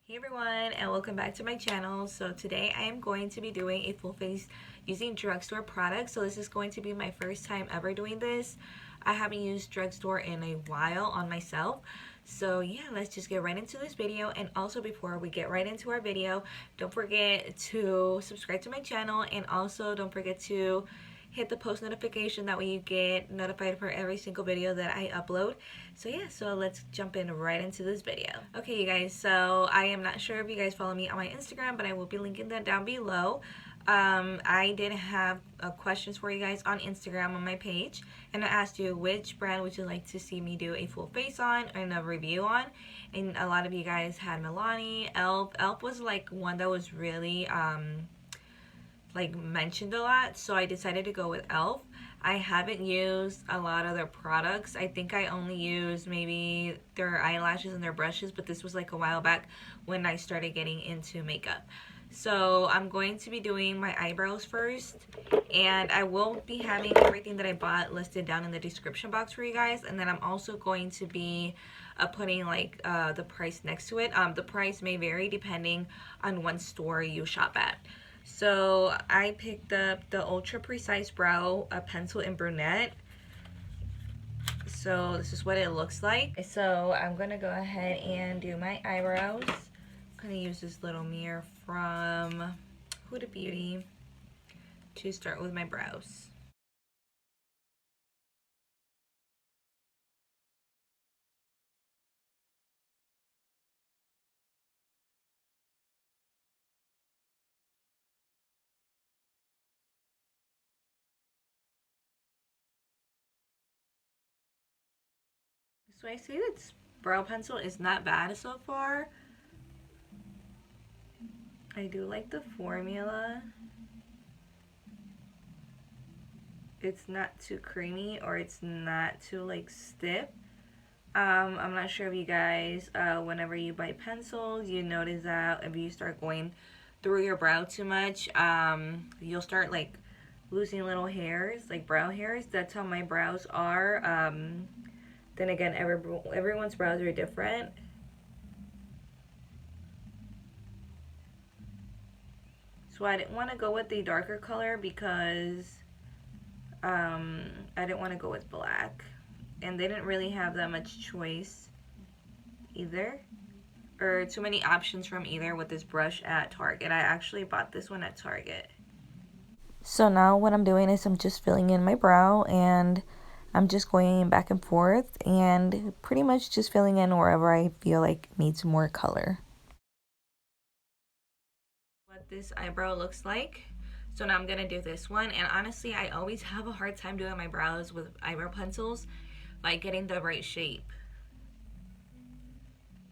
Hey everyone, and welcome back to my channel. So today I am going to be doing a full face using drugstore products. So this is going to be my first time ever doing this. I haven't used drugstore in a while on myself. So yeah, let's just get right into this video. And also before we get right into our video, don't forget to subscribe to my channel, and also don't forget to hit the post notification. That way you get notified for every single video that I upload. So yeah, so let's jump in right into this video. Okay, you guys, so I am not sure if you guys follow me on my Instagram, but I will be linking that down below. I did have questions for you guys on Instagram on my page, and I asked you which brand would you like to see me do a full face on and a review on. And a lot of you guys had Milani, Elf. Elf was like one that was really like mentioned a lot, so I decided to go with Elf. I haven't used a lot of their products. I think I only used maybe their eyelashes and their brushes, but this was like a while back when I started getting into makeup. So I'm going to be doing my eyebrows first, and I will be having everything that I bought listed down in the description box for you guys. And then I'm also going to be putting like the price next to it. The price may vary depending on what store you shop at. So I picked up the Ultra Precise Brow Pencil in Brunette. So this is what it looks like. So I'm going to go ahead and do my eyebrows. I'm going to use this little mirror from Huda Beauty to start with my brows. So I see that brow pencil is not bad so far. I do like the formula. It's not too creamy, or it's not too like stiff. I'm not sure if you guys, whenever you buy pencils, you notice that if you start going through your brow too much, you'll start like losing little hairs, like brow hairs. That's how my brows are. Then again, everyone's brows are different. So I didn't want to go with the darker color because I didn't want to go with black. And they didn't really have that much choice either, or too many options from either with this brush at Target. I actually bought this one at Target. So now what I'm doing is I'm just filling in my brow, and I'm just going back and forth and pretty much just filling in wherever I feel like needs more color. What this eyebrow looks like. So now I'm gonna do this one, and honestly I always have a hard time doing my brows with eyebrow pencils, like getting the right shape.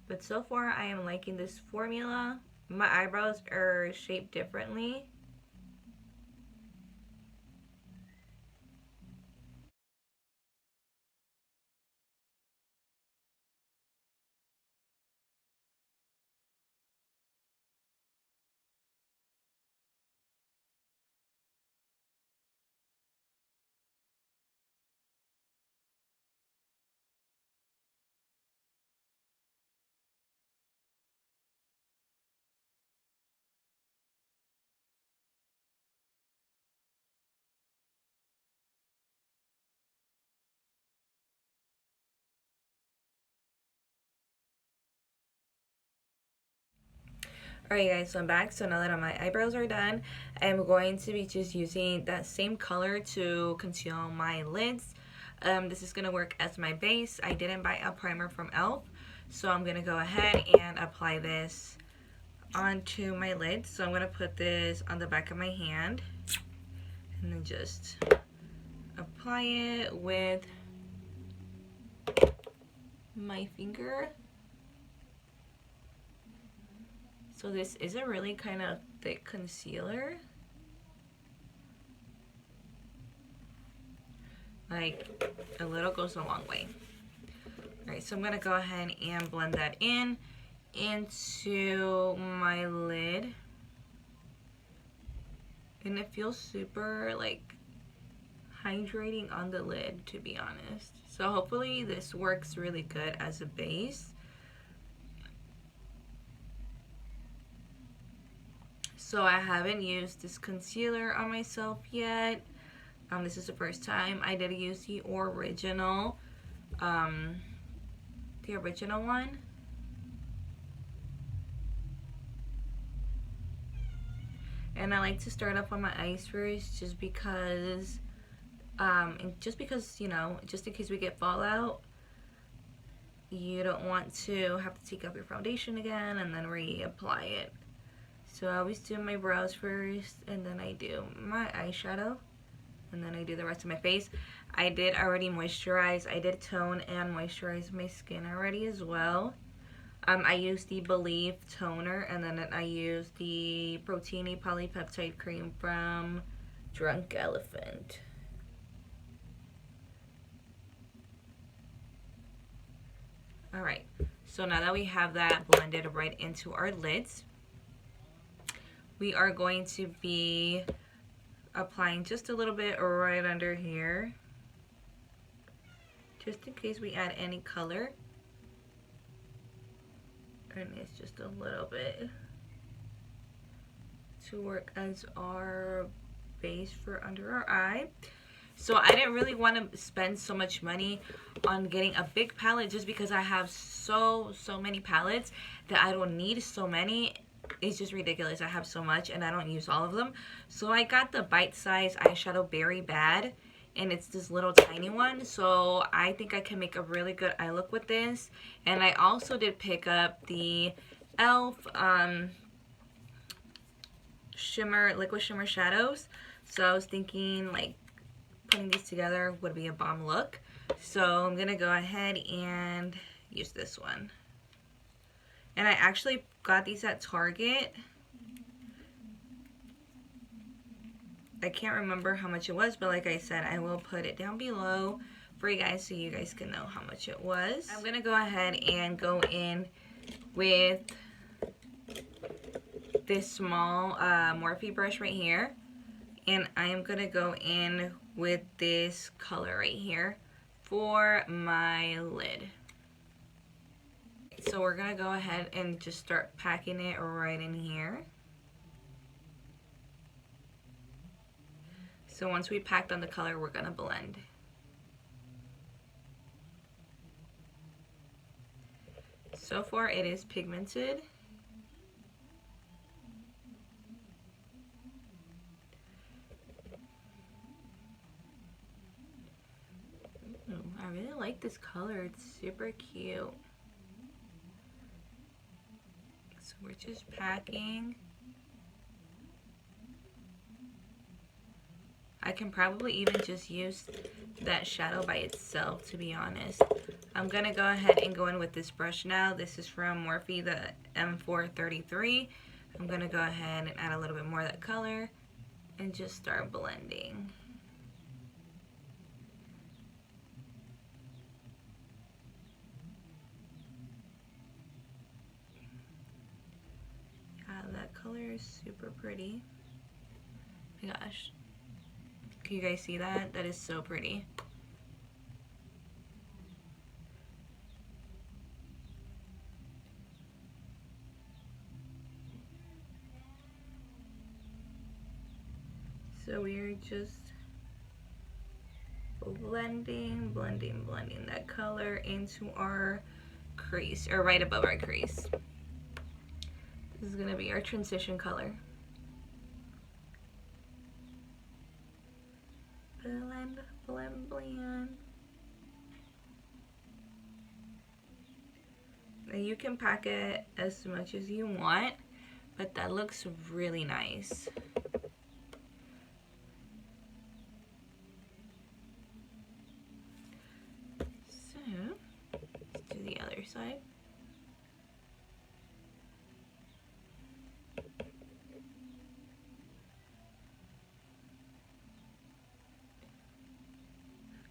But so far I am liking this formula. My eyebrows are shaped differently. Alright guys, so I'm back. So now that my eyebrows are done, I'm going to be just using that same color to conceal my lids. This is going to work as my base. I didn't buy a primer from Elf, so I'm going to go ahead and apply this onto my lids. So I'm going to put this on the back of my hand and then just apply it with my finger. So this is a really kind of thick concealer. Like, a little goes a long way. Alright, so I'm going to go ahead and blend that in into my lid. And it feels super, like, hydrating on the lid, to be honest. So hopefully this works really good as a base. So I haven't used this concealer on myself yet. This is the first time. I did use the original one. And I like to start off on my eyes first, just because, you know, just in case we get fallout, you don't want to have to take off your foundation again and then reapply it. So I always do my brows first, and then I do my eyeshadow, and then I do the rest of my face. I did already moisturize. I did tone and moisturize my skin already as well. I used the Believe toner, and then I used the Protini Polypeptide Cream from Drunk Elephant. Alright, so now that we have that blended right into our lids, we are going to be applying just a little bit right under here, just in case we add any color. And it's just a little bit to work as our base for under our eye. So I didn't really want to spend so much money on getting a big palette, just because I have so many palettes that I don't need so many. It's just ridiculous. I have so much and I don't use all of them. So I got the Bite Size eyeshadow Berry Bad, and it's this little tiny one, so I think I can make a really good eye look with this. And I also did pick up the e.l.f. liquid shimmer shadows, so I was thinking like putting these together would be a bomb look. So I'm gonna go ahead and use this one. And I actually got these at Target. I can't remember how much it was, but like I said, I will put it down below for you guys so you guys can know how much it was. I'm going to go ahead and go in with this small Morphe brush right here. And I am going to go in with this color right here for my lid. So we're going to go ahead and just start packing it right in here. So once we packed on the color, we're going to blend. So far it is pigmented. I really like this color. It's super cute. So we're just packing. I can probably even just use that shadow by itself, to be honest. I'm going to go ahead and go in with this brush now. This is from Morphe, the M433. I'm going to go ahead and add a little bit more of that color and just start blending. That color is super pretty. Oh my gosh. Can you guys see that? That is so pretty. So we are just blending that color into our crease, or right above our crease. This is gonna be our transition color. Blend, blend, blend. Now you can pack it as much as you want, but that looks really nice. So, let's do the other side.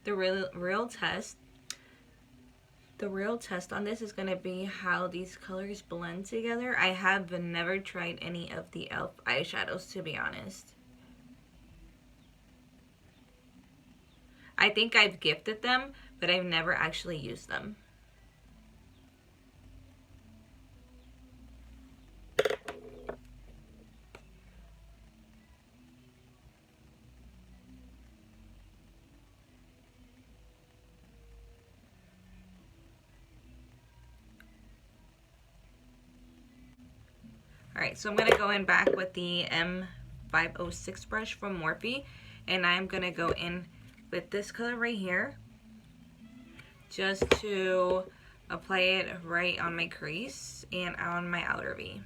The real test on this is going to be how these colors blend together. I have never tried any of the e.l.f. eyeshadows, to be honest. I think I've gifted them, but I've never actually used them. Alright, so I'm going to go in back with the M506 brush from Morphe, and I'm going to go in with this color right here just to apply it right on my crease and on my outer V.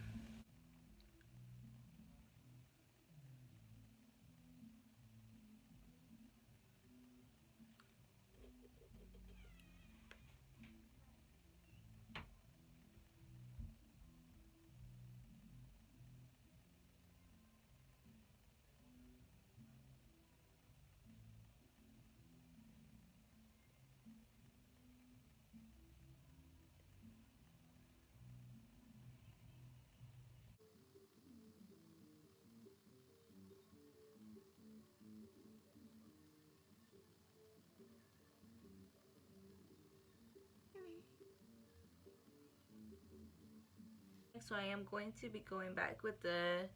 So I am going to be going back with the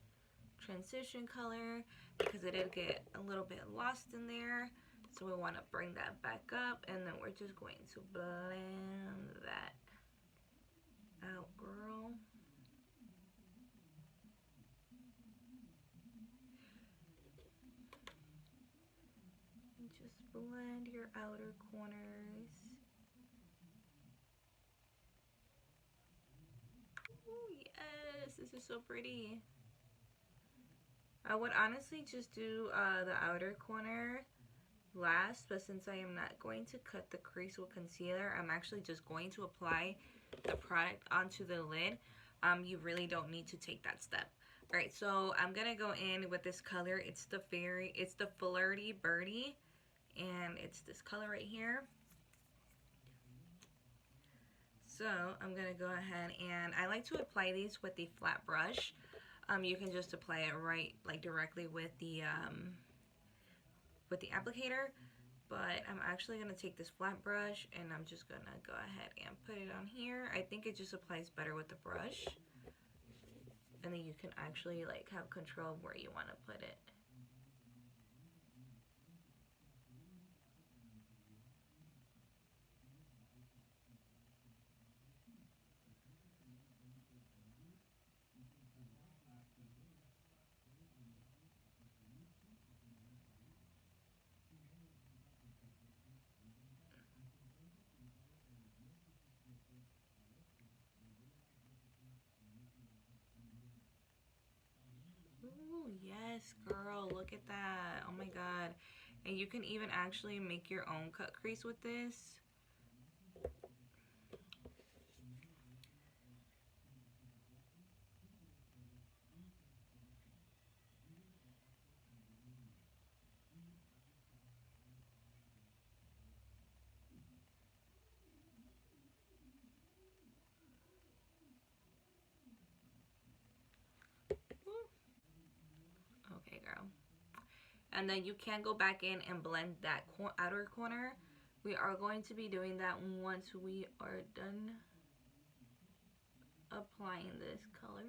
transition color because it did get a little bit lost in there. So we want to bring that back up, and then we're just going to blend that out, girl. And just blend your outer corners. Oh yes, this is so pretty. I would honestly just do the outer corner last, but since I am not going to cut the crease with concealer, I'm actually just going to apply the product onto the lid. You really don't need to take that step. Alright, so I'm gonna go in with this color. It's the Flirty Birdie, and it's this color right here. So I'm gonna go ahead, and I like to apply these with the flat brush. You can just apply it right, like directly with the applicator, but I'm actually going to take this flat brush and I'm just going to go ahead and put it on here. I think it just applies better with the brush, and then you can actually like have control of where you want to put it. Ooh, yes, girl, look at that. Oh my god. And you can even actually make your own cut crease with this. Okay, girl. And then you can go back in and blend that outer corner. We are going to be doing that once we are done applying this color.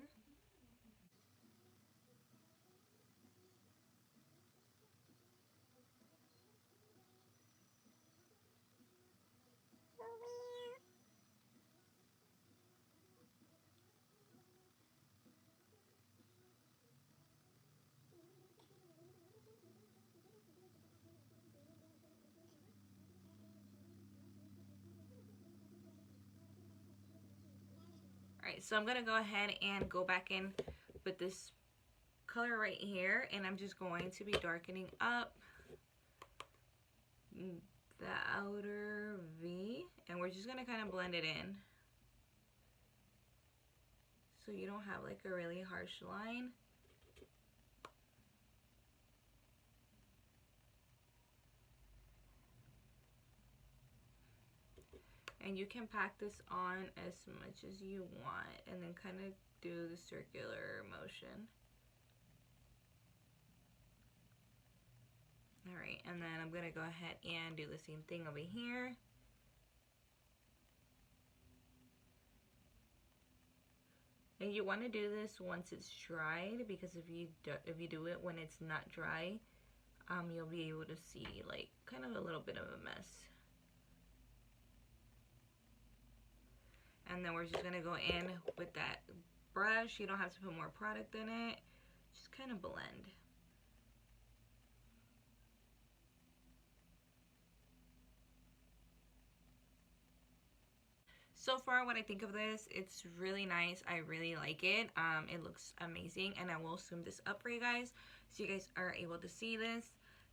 Alright, so I'm going to go ahead and go back in with this color right here, and I'm just going to be darkening up the outer V, and we're just going to kind of blend it in so you don't have like a really harsh line. And you can pack this on as much as you want and then kind of do the circular motion. Alright, and then I'm going to go ahead and do the same thing over here. And you want to do this once it's dried, because if you do it when it's not dry, you'll be able to see like kind of a little bit of a mess. And then we're just going to go in with that brush. You don't have to put more product in it. Just kind of blend. So far, what I think of this, it's really nice. I really like it. It looks amazing, and I will zoom this up for you guys so you guys are able to see this.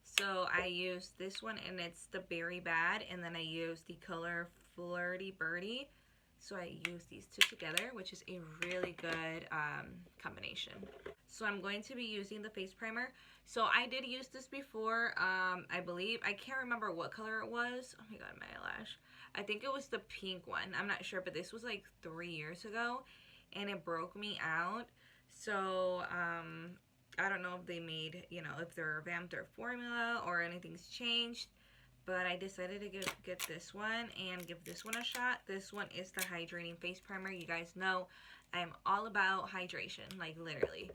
So I use this one, and it's the Berry Bad, and then I use the color Flirty Birdie. So I use these two together, which is a really good combination. So I'm going to be using the face primer. So I did use this before, I believe. I can't remember what color it was. Oh my god, my eyelash. I think it was the pink one. I'm not sure, but this was like 3 years ago, and it broke me out. So I don't know if they made, you know, if they're revamped their formula or anything's changed. But I decided to get this one and give this one a shot. This one is the hydrating face primer. You guys know I'm all about hydration, like literally.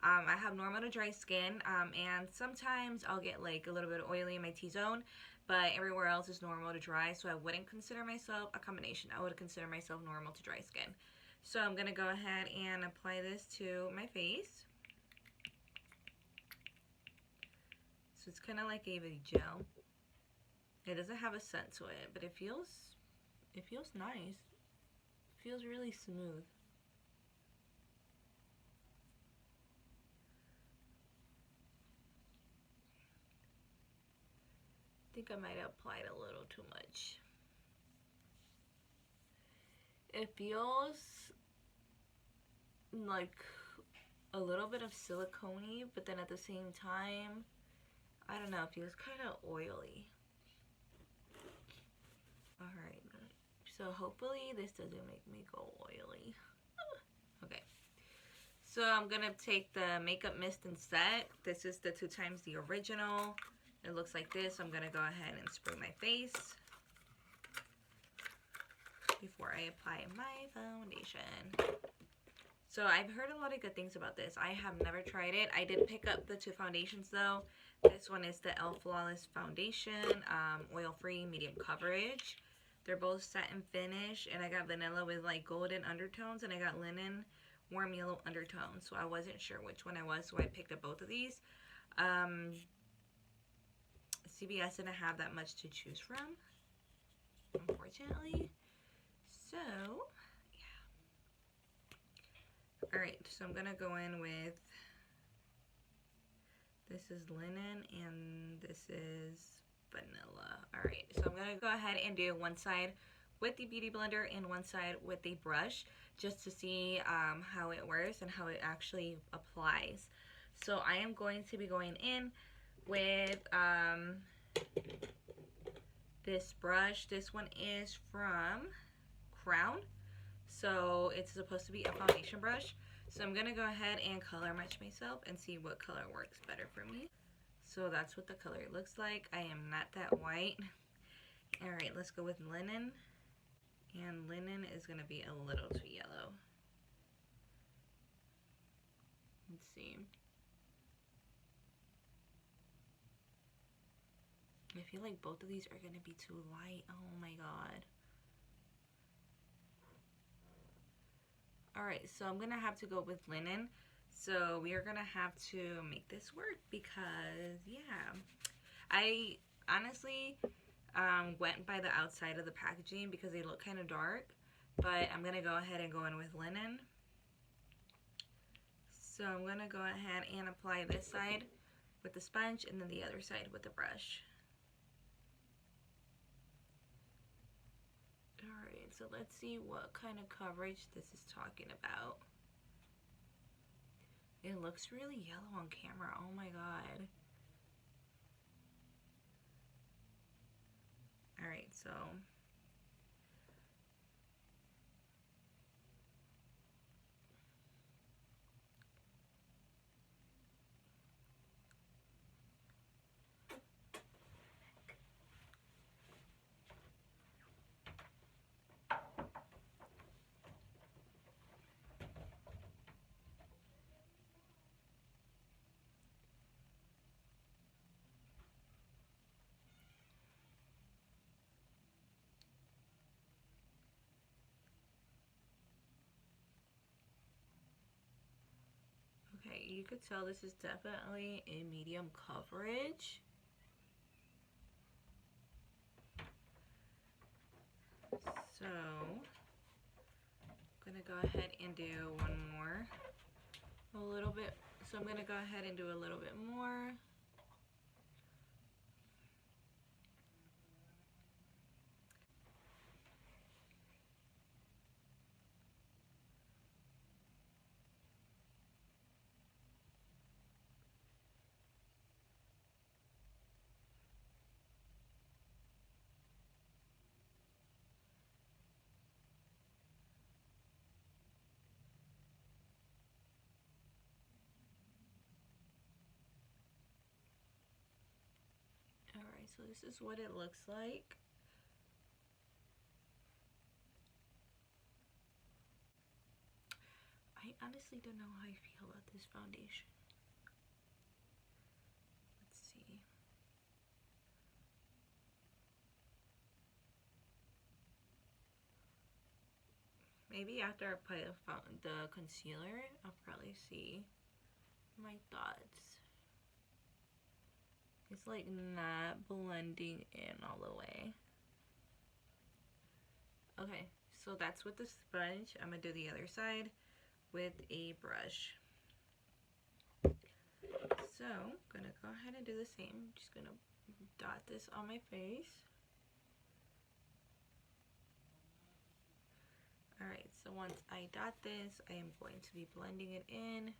I have normal to dry skin, and sometimes I'll get like a little bit oily in my T-zone, but everywhere else is normal to dry, so I wouldn't consider myself a combination. I would consider myself normal to dry skin. So I'm going to go ahead and apply this to my face. So it's kind of like a gel. It doesn't have a scent to it, but it feels nice. It feels really smooth. I think I might have applied a little too much. It feels like a little bit of silicone-y, but then at the same time, I don't know, it feels kind of oily. Alright, so hopefully this doesn't make me go oily. Okay, so I'm gonna take the Makeup Mist and Set. This is the 2 times the original. It looks like this. I'm gonna go ahead and spray my face before I apply my foundation. So I've heard a lot of good things about this. I have never tried it. I did pick up the 2 foundations though. This one is the e.l.f. Flawless Foundation, oil-free, medium coverage. They're both satin finish, and I got vanilla with like golden undertones, and I got linen warm yellow undertones. So I wasn't sure which one I was, so I picked up both of these. CVS didn't have that much to choose from, unfortunately. So, yeah. Alright, so I'm going to go in with, this is linen, and this is vanilla. Alright, so I'm going to go ahead and do one side with the Beauty Blender and one side with the brush, just to see how it works and how it actually applies. So I am going to be going in with this brush. This one is from Crown, so it's supposed to be a foundation brush. So I'm gonna go ahead and color match myself and see what color works better for me. So that's what the color looks like. I am not that white. All right, let's go with linen, and linen is gonna be a little too yellow. Let's see. I feel like both of these are gonna be too light. Oh my god. Alright, so I'm gonna have to go with linen. So we are gonna have to make this work because, yeah. I honestly went by the outside of the packaging because they look kind of dark. But I'm gonna go ahead and go in with linen. So I'm gonna go ahead and apply this side with the sponge and then the other side with the brush. Alright, so let's see what kind of coverage this is talking about. It looks really yellow on camera. Oh my god. Alright, so you could tell this is definitely a medium coverage. So I'm gonna go ahead and do one more, a little bit. So I'm gonna go ahead and do a little bit more. Alright, so this is what it looks like. I honestly don't know how I feel about this foundation. Let's see. Maybe after I put the concealer, I'll probably see my thoughts. It's like not blending in all the way. Okay, so that's with the sponge. I'm gonna do the other side with a brush. So I'm gonna go ahead and do the same. Just gonna dot this on my face. Alright, so once I dot this, I am going to be blending it in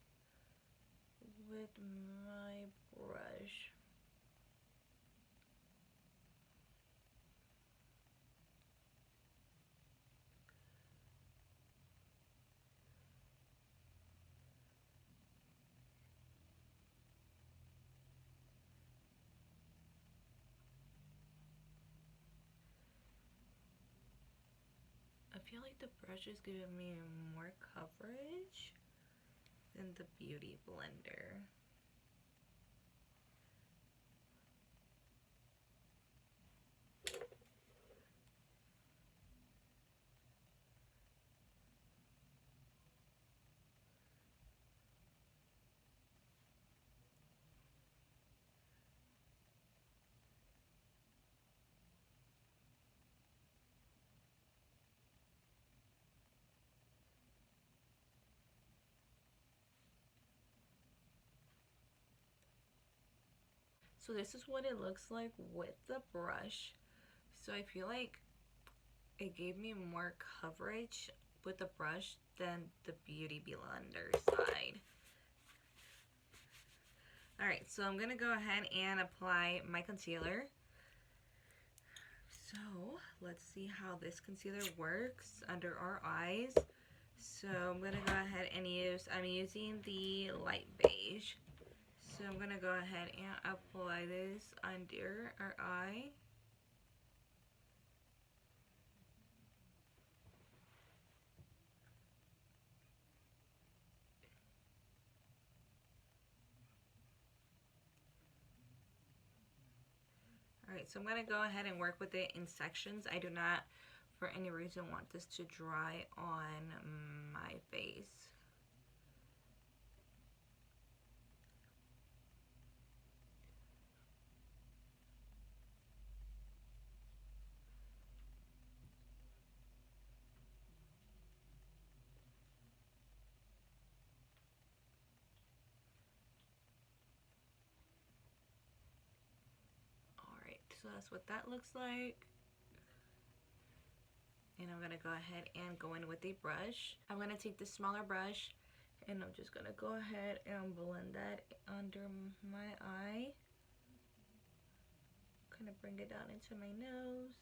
with my brush. I feel like the brush is giving me more coverage than the Beauty Blender. So this is what it looks like with the brush. So I feel like it gave me more coverage with the brush than the Beauty Blender side. Alright, so I'm going to go ahead and apply my concealer. So let's see how this concealer works under our eyes. So I'm going to go ahead and I'm using the light beige. So I'm going to go ahead and apply this under our eye. Alright, so I'm going to go ahead and work with it in sections. I do not, for any reason, want this to dry on my face. So that's what that looks like. And I'm going to go ahead and go in with a brush. I'm going to take the smaller brush and I'm just going to go ahead and blend that under my eye. Kind of bring it down into my nose.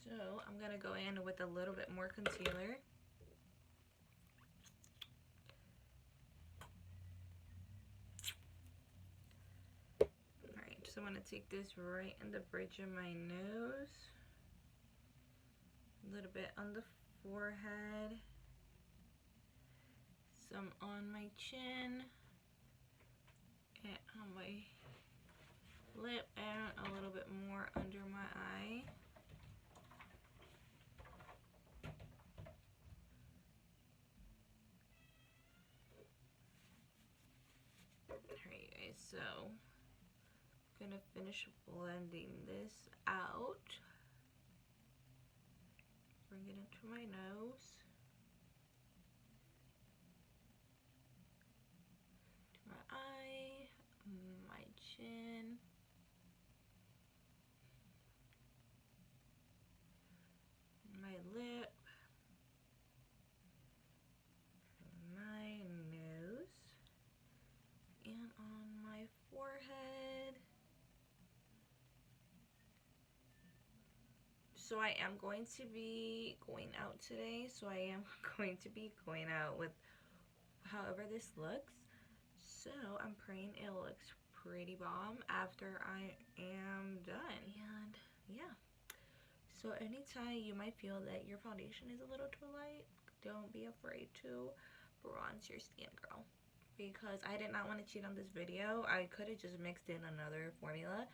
So I'm going to go in with a little bit more concealer. Alright, so I'm going to take this right in the bridge of my nose. A little bit on the forehead. some on my chin and on my lip and a little bit more under my eye. Alright guys, so I'm gonna finish blending this out. Bring it into my nose. My eye, my chin, my lip, my nose, and on my forehead. So I am going to be going out today, so I am going to be going out with however this looks. So I'm praying it looks pretty bomb after I am done. And yeah, so anytime you might feel that your foundation is a little too light, don't be afraid to bronze your skin, girl, because I did not want to cheat on this video. I could have just mixed in another formula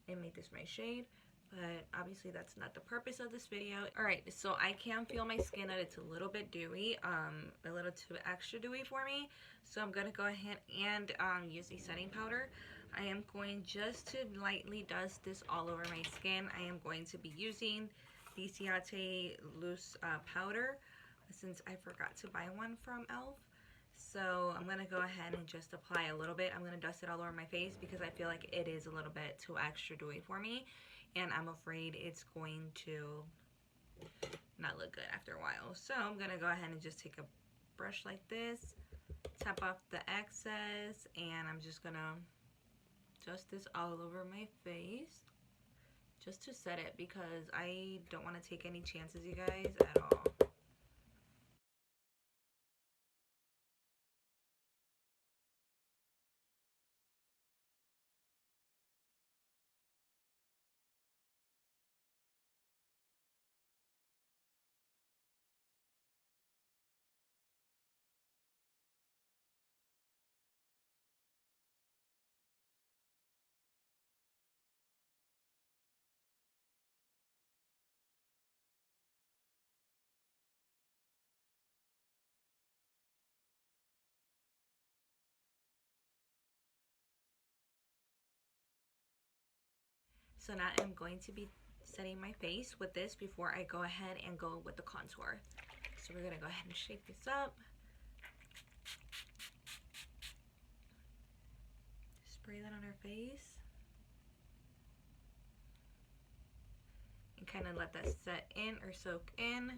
and made this my shade, but obviously that's not the purpose of this video. Alright, so I can feel my skin that it's a little bit dewy, a little too extra dewy for me. So I'm going to go ahead and use a setting powder. I am going just to lightly dust this all over my skin. I am going to be using the Ciate loose powder since I forgot to buy one from e.l.f. So I'm going to go ahead and just apply a little bit. I'm going to dust it all over my face because I feel like it is a little bit too extra dewy for me. And I'm afraid it's going to not look good after a while. So I'm going to go ahead and just take a brush like this, tap off the excess, and I'm just going to dust this all over my face just to set it because I don't want to take any chances, you guys, at all. So now I'm going to be setting my face with this before I go ahead and go with the contour. So we're going to go ahead and shake this up. Spray that on our face. And kind of let that set in or soak in.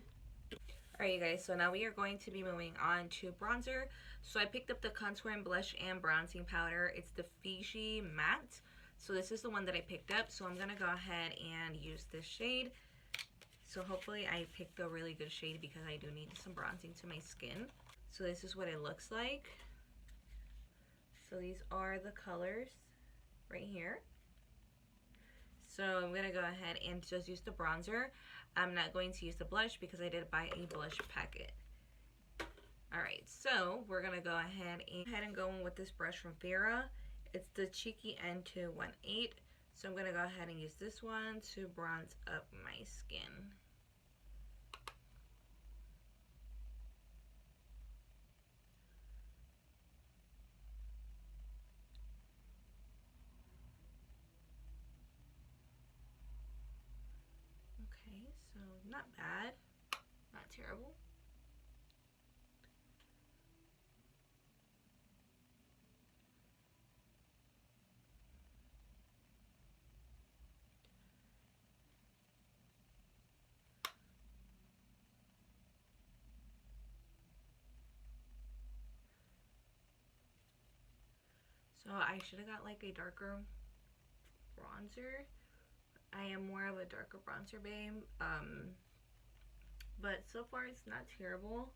Alright you guys, so now we are going to be moving on to bronzer. So I picked up the contour and blush and bronzing powder. It's the Fiji Matte. So this is the one that I picked up. So I'm going to go ahead and use this shade. So hopefully I picked a really good shade because I do need some bronzing to my skin. So this is what it looks like. So these are the colors right here. So I'm going to go ahead and just use the bronzer. I'm not going to use the blush because I did buy a blush packet. Alright, so we're going to go ahead and go in with this brush from Fira. It's the Cheeky N218. So I'm going to go ahead and use this one to bronze up my skin. Okay, so not bad, not terrible. So I should have got like a darker bronzer. I am more of a darker bronzer babe, but so far it's not terrible.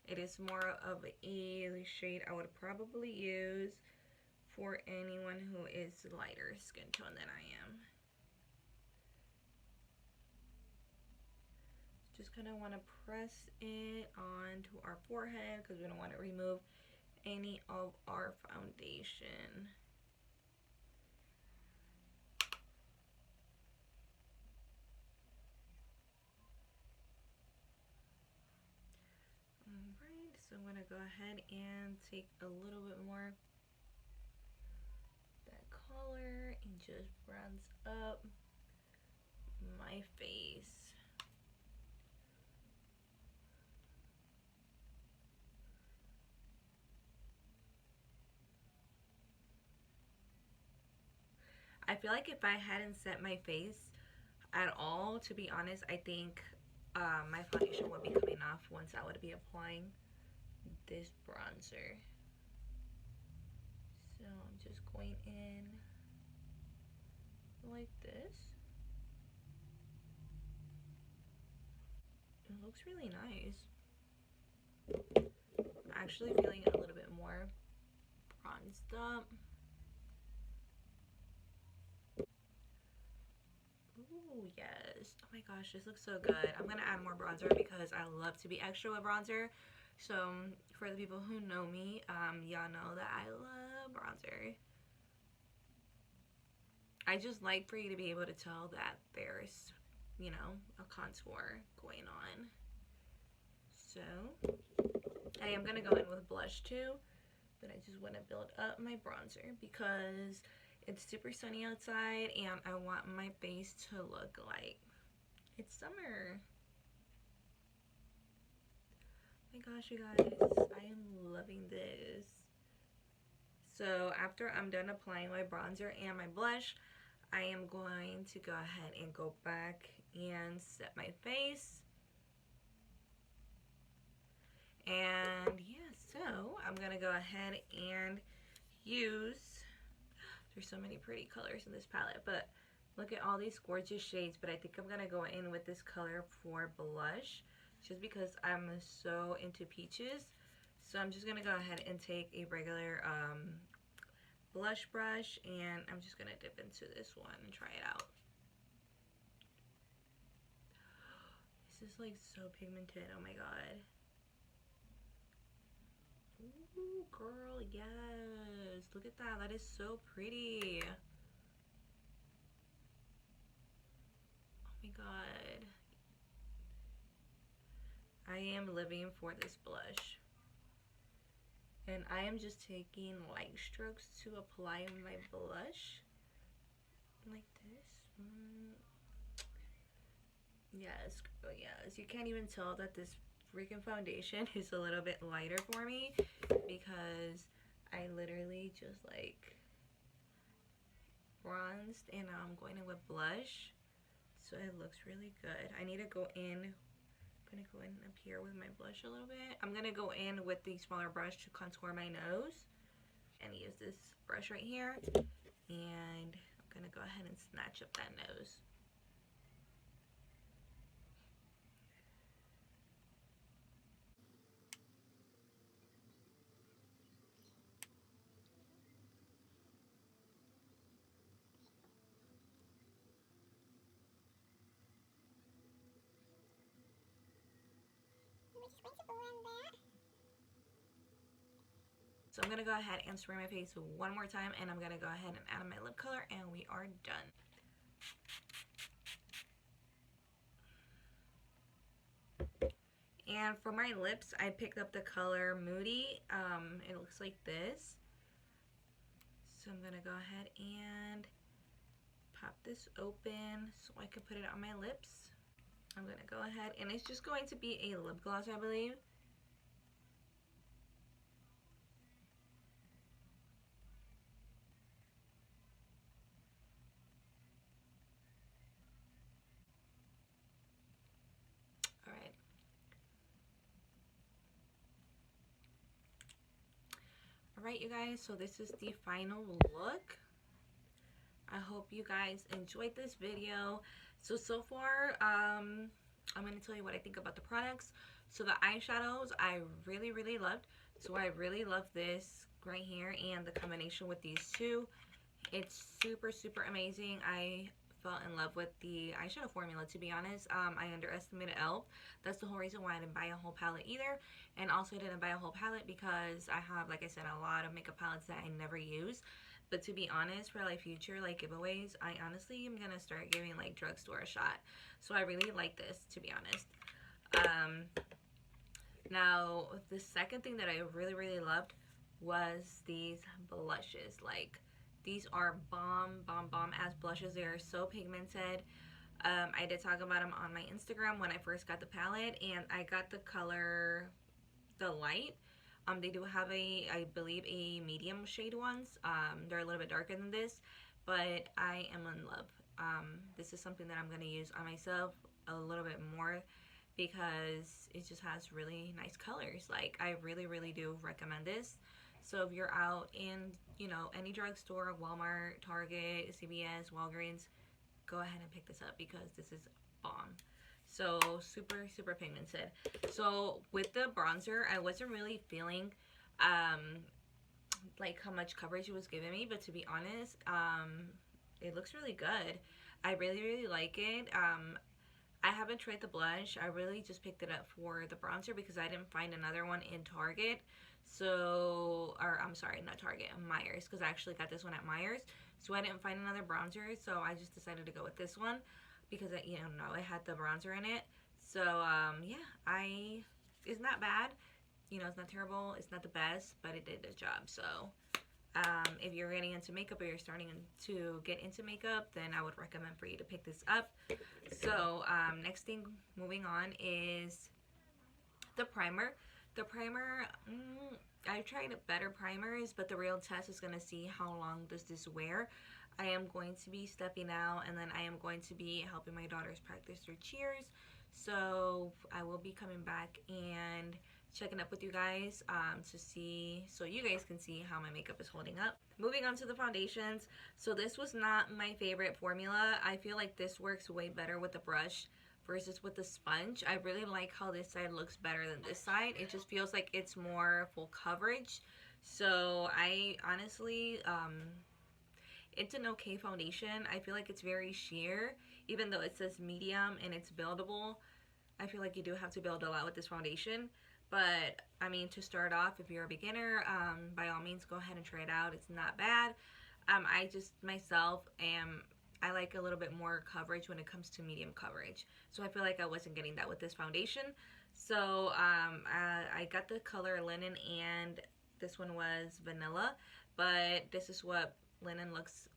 It is more of a shade I would probably use for anyone who is lighter skin tone than I am. Just kind of want to press it onto our forehead because we don't want to remove any of our foundation. Alright, so I'm going to go ahead and take a little bit more that color and just bronze up my face. I feel like if I hadn't set my face at all, to be honest, I think my foundation would be coming off once I would be applying this bronzer. So I'm just going in like this. It looks really nice. I'm actually feeling it a little bit more bronzed up. Ooh, yes. Oh my gosh, this looks so good. I'm gonna add more bronzer because I love to be extra with bronzer. So for the people who know me, y'all know that I love bronzer. I just like for you to be able to tell that there's, you know, a contour going on. So I am gonna go in with blush too, but I just want to build up my bronzer because it's super sunny outside and I want my face to look like it's summer. Oh my gosh, you guys, I am loving this. So after I'm done applying my bronzer and my blush, I am going to go ahead and go back and set my face. And yeah, so I'm gonna go ahead and use, there's so many pretty colors in this palette, but look at all these gorgeous shades. But I think I'm gonna go in with this color for blush just because I'm so into peaches. So I'm just gonna go ahead and take a regular blush brush and I'm just gonna dip into this one and try it out. This is like so pigmented, oh my god. Ooh, girl, yes. Look at that. That is so pretty. Oh my god. I am living for this blush. And I am just taking light strokes to apply my blush. Like this. Yes, girl, yes. You can't even tell that this freaking foundation is a little bit lighter for me because I literally just like bronzed and now I'm going in with blush, so it looks really good. I need to go in, I'm gonna go in up here with my blush a little bit. I'm gonna go in with the smaller brush to contour my nose and use this brush right here, and I'm gonna go ahead and snatch up that nose. So I'm going to go ahead and spray my face one more time, and I'm going to go ahead and add my lip color, and we are done. And for my lips, I picked up the color Moody. It looks like this. So I'm going to go ahead and pop this open so I can put it on my lips. I'm going to go ahead, and it's just going to be a lip gloss, I believe. Alright. Alright, you guys, so this is the final look. I hope you guys enjoyed this video. So far, I'm going to tell you what I think about the products. So the eyeshadows, I really loved. So I really love this right here and the combination with these two. It's super amazing. I fell in love with the eyeshadow formula, to be honest. I underestimated e.l.f. That's the whole reason why I didn't buy a whole palette either. And also I didn't buy a whole palette because I have, like I said, a lot of makeup palettes that I never use. But to be honest, for like future like giveaways, I honestly am gonna start giving like drugstore a shot. So I really like this, to be honest. Now the second thing that I really loved was these blushes. Like, these are bomb ass blushes. They are so pigmented. I did talk about them on my Instagram when I first got the palette, and I got the color the light. They do have I believe a medium shade ones. They're a little bit darker than this, but I am in love. This is something that I'm going to use on myself a little bit more because it just has really nice colors. Like, I really do recommend this. So if you're out in, you know, any drugstore, Walmart, Target, CVS, Walgreens, go ahead and pick this up because this is bomb. So super pigmented. So with the bronzer, I wasn't really feeling like how much coverage it was giving me, but to be honest, it looks really good. I really like it. I haven't tried the blush. I really just picked it up for the bronzer because I didn't find another one in Target. So, or I'm sorry, not Target, Myers, because I actually got this one at Myers. So I didn't find another bronzer, so I just decided to go with this one because it, you know, it had the bronzer in it. So yeah, it's not bad. You know, it's not terrible. It's not the best, but it did the job. So if you're getting into makeup or you're starting to get into makeup, then I would recommend for you to pick this up. So next thing, moving on, is the primer. The primer, I've tried better primers, but the real test is going to see how long does this wear. I am going to be stepping out, and then I am going to be helping my daughters practice their cheers. So I will be coming back and checking up with you guys to see, so you guys can see how my makeup is holding up. Moving on to the foundations. So this was not my favorite formula. I feel like this works way better with the brush versus with the sponge. I really like how this side looks better than this side. It just feels like it's more full coverage. So I honestly, it's an okay foundation. I feel like it's very sheer, even though it says medium and it's buildable. I feel like you do have to build a lot with this foundation. But I mean, to start off, if you're a beginner, by all means go ahead and try it out. It's not bad. I just myself I like a little bit more coverage when it comes to medium coverage. So I feel like I wasn't getting that with this foundation. So I got the color Linen, and this one was Vanilla. But this is what Linen looks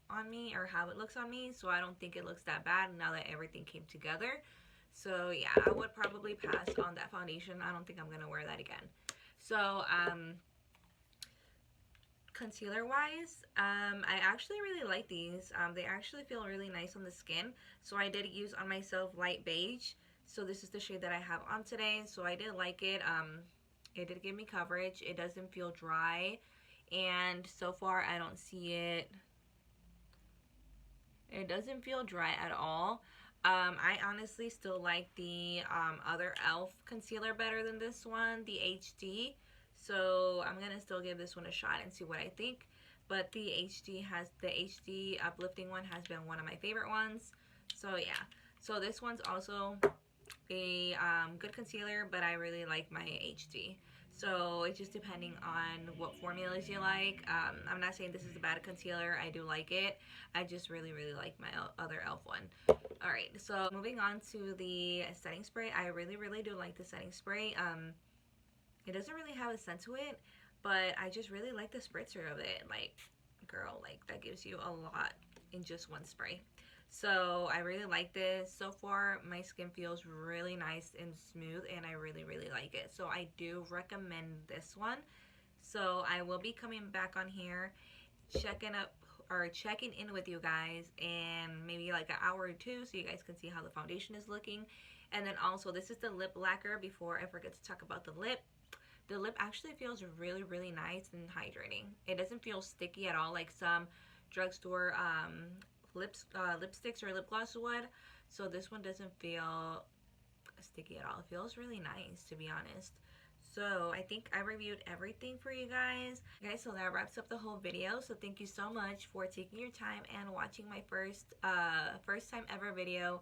on me, or how it looks on me. So I don't think it looks that bad now that everything came together. So yeah, I would probably pass on that foundation. I don't think I'm going to wear that again. So concealer wise, I actually really like these. They actually feel really nice on the skin. So I did use on myself Light Beige. So this is the shade that I have on today. So I did like it. It did give me coverage. It doesn't feel dry. And so far I don't see it. It doesn't feel dry at all. I honestly still like the other e.l.f. concealer better than this one, the HD. So I'm gonna still give this one a shot and see what I think. But the HD uplifting one has been one of my favorite ones. So yeah. So this one's also a good concealer, but I really like my HD. So it's just depending on what formulas you like. I'm not saying this is a bad concealer. I do like it. I just really like my other e.l.f. one. Alright, so moving on to the setting spray. I really do like the setting spray. It doesn't really have a scent to it, but I just really like the spritzer of it. Like, girl, like that gives you a lot in just one spray. So I really like this. So far my skin feels really nice and smooth, and I really like it. So I do recommend this one. So I will be coming back on here checking in with you guys in maybe like an hour or two, so you guys can see how the foundation is looking. And then also, this is the lip lacquer. Before I forget to talk about the lip actually feels really nice and hydrating. It doesn't feel sticky at all like some drugstore lipsticks or lip gloss would. So this one doesn't feel sticky at all. It feels really nice, to be honest. So I think I reviewed everything for you guys. Guys, so that wraps up the whole video. So thank you so much for taking your time and watching my first time ever video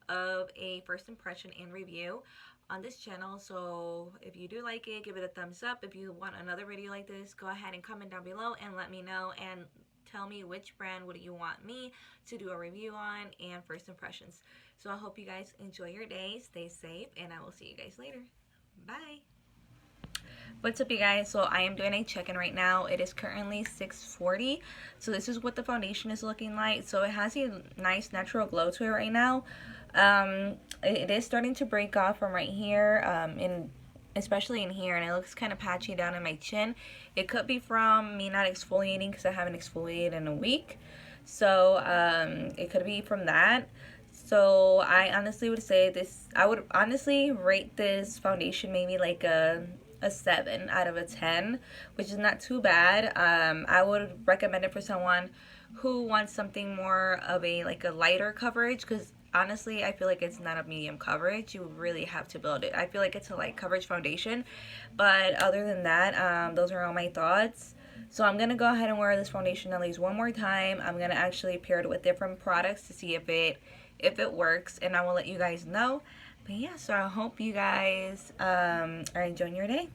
of a first impression and review on this channel. So if you do like it, give it a thumbs up. If you want another video like this, go ahead and comment down below and let me know, and tell me which brand would you want me to do a review on and first impressions. So I hope you guys enjoy your day, stay safe, and I will see you guys later. Bye. What's up, you guys? So I am doing a check-in right now. It is currently 6:40. So this is what the foundation is looking like. So it has a nice natural glow to it right now. It is starting to break off from right here, especially in here, and it looks kind of patchy down in my chin. It could be from me not exfoliating because I haven't exfoliated in a week. So it could be from that. So I honestly would say this, I would honestly rate this foundation maybe like a 7 out of a 10, which is not too bad. I would recommend it for someone who wants something more of a lighter coverage, because honestly I feel like it's not a medium coverage. You really have to build it. I feel like it's a light coverage foundation, but other than that, those are all my thoughts. So I'm gonna go ahead and wear this foundation at least one more time. I'm gonna actually pair it with different products to see if it works, and I will let you guys know. But yeah, so I hope you guys are enjoying your day.